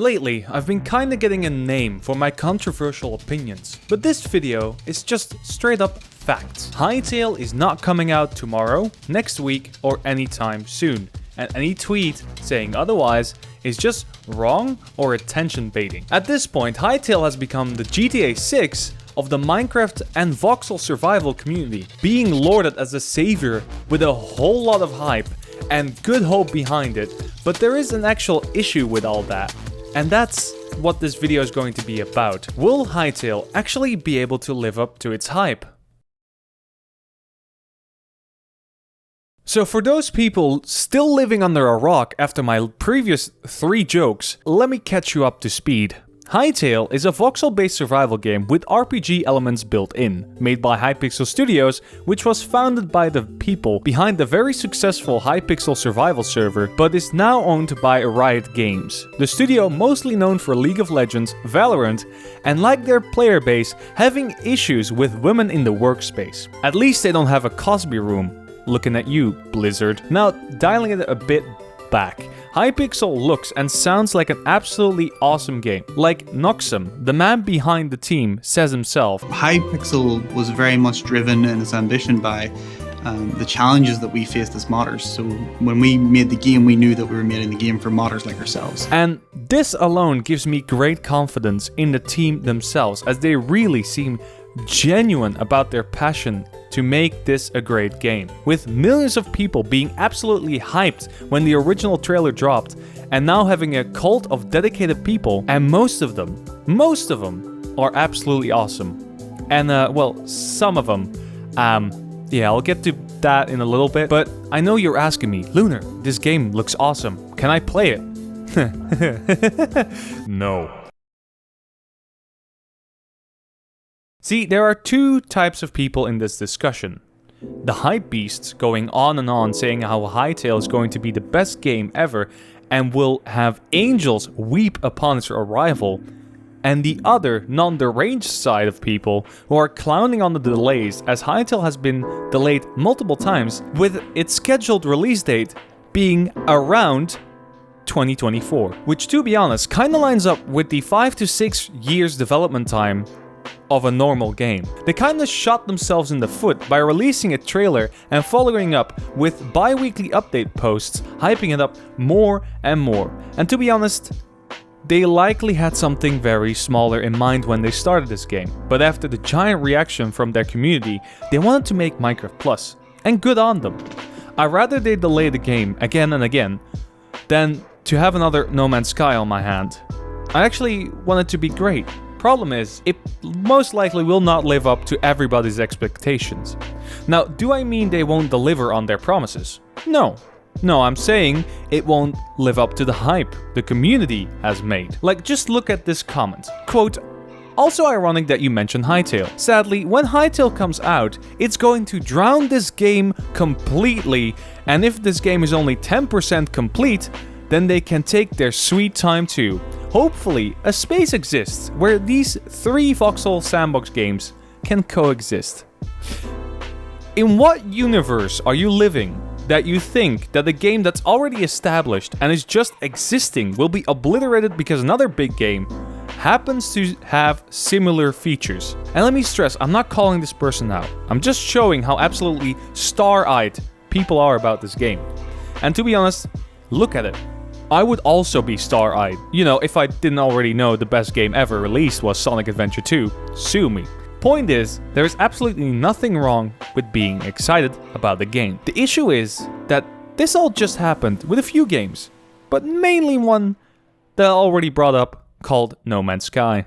Lately, I've been kinda getting a name for my controversial opinions, but this video is just straight up facts. Hytale is not coming out tomorrow, next week, or anytime soon, and any tweet saying otherwise is just wrong or attention baiting. At this point, Hytale has become the GTA 6 of the Minecraft and voxel survival community, being lauded as a savior with a whole lot of hype and good hope behind it, but there is an actual issue with all that. And that's what this video is going to be about. Will Hytale actually be able to live up to its hype? So for those people still living under a rock after my previous 3 jokes, let me catch you up to speed. Hytale is a voxel-based survival game with RPG elements built in, made by Hypixel Studios, which was founded by the people behind the very successful Hypixel survival server, but is now owned by Riot Games. The studio mostly known for League of Legends, Valorant, and like their player base, having issues with women in the workspace. At least they don't have a Cosby room. Looking at you, Blizzard. Now, dialing it a bit back. Hypixel looks and sounds like an absolutely awesome game. Like Noxum, the man behind the team, says himself. Hypixel was very much driven in its ambition by the challenges that we faced as modders. So when we made the game, we knew that we were making the game for modders like ourselves. And this alone gives me great confidence in the team themselves, as they really seem genuine about their passion to make this a great game. With millions of people being absolutely hyped when the original trailer dropped, and now having a cult of dedicated people, and most of them are absolutely awesome. And well, some of them, yeah, I'll get to that in a little bit, but I know you're asking me, Lunar, this game looks awesome, can I play it? No. See, there are 2 types of people in this discussion. The hype beasts going on and on saying how Hytale is going to be the best game ever and will have angels weep upon its arrival. And the other, non-deranged side of people who are clowning on the delays, as Hytale has been delayed multiple times, with its scheduled release date being around 2024. Which, to be honest, kinda lines up with the 5 to 6 years development time of a normal game. They kinda shot themselves in the foot by releasing a trailer and following up with bi-weekly update posts, hyping it up more and more. And to be honest, they likely had something very smaller in mind when they started this game. But after the giant reaction from their community, they wanted to make Minecraft Plus. And good on them. I'd rather they delay the game again and again than to have another No Man's Sky on my hand. I actually want it to be great. Problem is, it most likely will not live up to everybody's expectations. Now, do I mean they won't deliver on their promises? No. No, I'm saying it won't live up to the hype the community has made. Like, just look at this comment. Quote, "Also ironic that you mentioned Hytale. Sadly, when Hytale comes out, it's going to drown this game completely, and if this game is only 10% complete, then they can take their sweet time too. Hopefully, a space exists where these 3 voxel sandbox games can coexist." In what universe are you living that you think that a game that's already established and is just existing will be obliterated because another big game happens to have similar features? And let me stress, I'm not calling this person out. I'm just showing how absolutely star-eyed people are about this game. And to be honest, look at it. I would also be star-eyed. You know, if I didn't already know the best game ever released was Sonic Adventure 2, sue me. Point is, there is absolutely nothing wrong with being excited about the game. The issue is that this all just happened with a few games, but mainly one that I already brought up called No Man's Sky.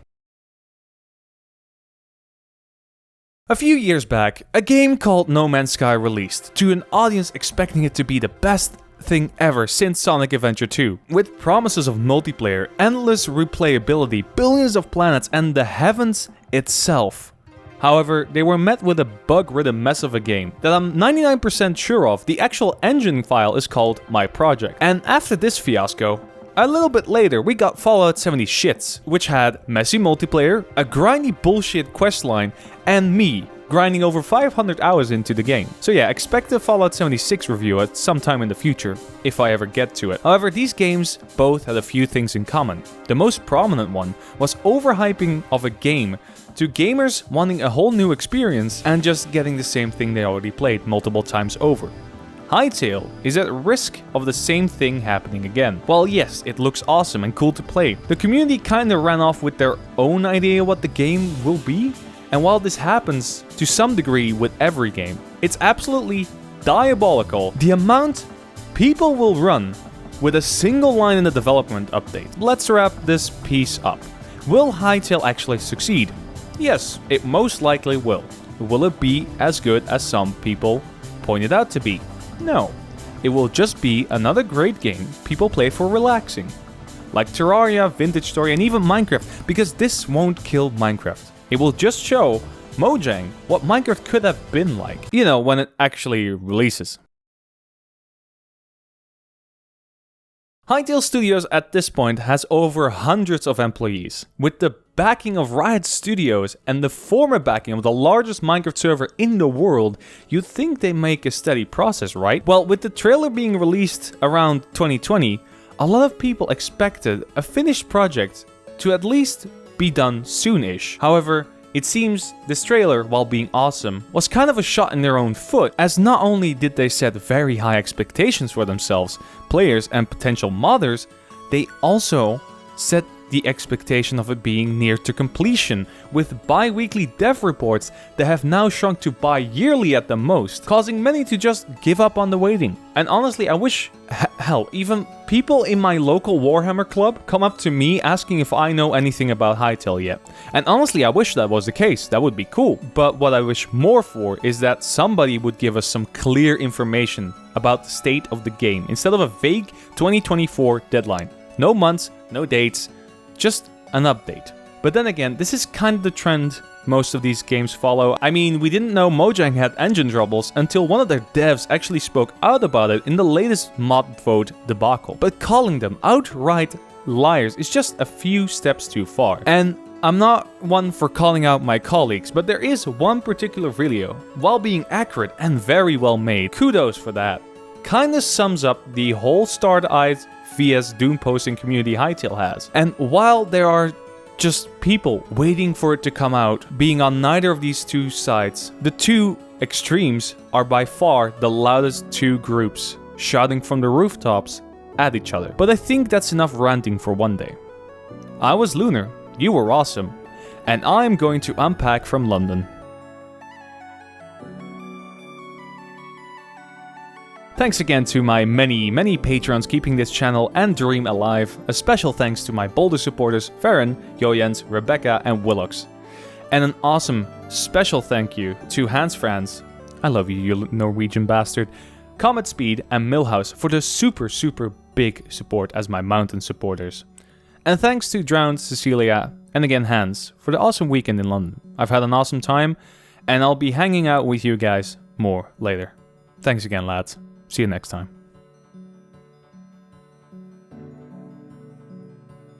A few years back, a game called No Man's Sky released to an audience expecting it to be the best thing ever since Sonic Adventure 2, with promises of multiplayer, endless replayability, billions of planets, and the heavens itself. However, they were met with a bug-ridden mess of a game that I'm 99% sure of. The actual engine file is called My Project. And after this fiasco, a little bit later we got Fallout 70 Shits, which had messy multiplayer, a grindy bullshit questline, and me, grinding over 500 hours into the game. So yeah, expect a Fallout 76 review at some time in the future, if I ever get to it. However, these games both had a few things in common. The most prominent one was overhyping of a game to gamers wanting a whole new experience and just getting the same thing they already played multiple times over. Hytale is at risk of the same thing happening again. While yes, it looks awesome and cool to play, the community kinda ran off with their own idea what the game will be, and while this happens to some degree with every game, it's absolutely diabolical the amount people will run with a single line in the development update. Let's wrap this piece up. Will Hytale actually succeed? Yes, it most likely will. Will it be as good as some people point it out to be? No. It will just be another great game people play for relaxing. Like Terraria, Vintage Story, and even Minecraft, because this won't kill Minecraft. It will just show Mojang what Minecraft could have been like, you know, when it actually releases. Hytale Studios at this point has over hundreds of employees. With the backing of Riot Studios and the former backing of the largest Minecraft server in the world, you'd think they make a steady process, right? Well, with the trailer being released around 2020, a lot of people expected a finished project to at least be done soon-ish. However, it seems this trailer, while being awesome, was kind of a shot in their own foot, as not only did they set very high expectations for themselves, players and potential modders, they also set the expectation of it being near to completion, with bi-weekly dev reports that have now shrunk to bi-yearly at the most, causing many to just give up on the waiting. And honestly, I wish, hell, even people in my local Warhammer club come up to me asking if I know anything about Hytale yet. And honestly, I wish that was the case, that would be cool. But what I wish more for is that somebody would give us some clear information about the state of the game, instead of a vague 2024 deadline. No months, no dates, just an update. But then again, this is kind of the trend most of these games follow. I mean, we didn't know Mojang had engine troubles until one of their devs actually spoke out about it in the latest mod vote debacle. But calling them outright liars is just a few steps too far. And I'm not one for calling out my colleagues, but there is one particular video, while being accurate and very well made, kudos for that, kinda sums up the whole starred-eyed VS Doom posting community Hytale has. And while there are just people waiting for it to come out, being on neither of these two sides, the two extremes are by far the loudest two groups, shouting from the rooftops at each other. But I think that's enough ranting for one day. I was Lunar, you were awesome, and I'm going to unpack from London. Thanks again to my many patrons keeping this channel and dream alive. A special thanks to my Boulder supporters Farron, Joyens, Rebecca and Willox. And an awesome special thank you to Hans Franz, I love you, you Norwegian bastard, Comet Speed and Millhouse for the super big support as my mountain supporters. And thanks to Drowned, Cecilia, and again Hans for the awesome weekend in London. I've had an awesome time and I'll be hanging out with you guys more later. Thanks again, lads. See you next time.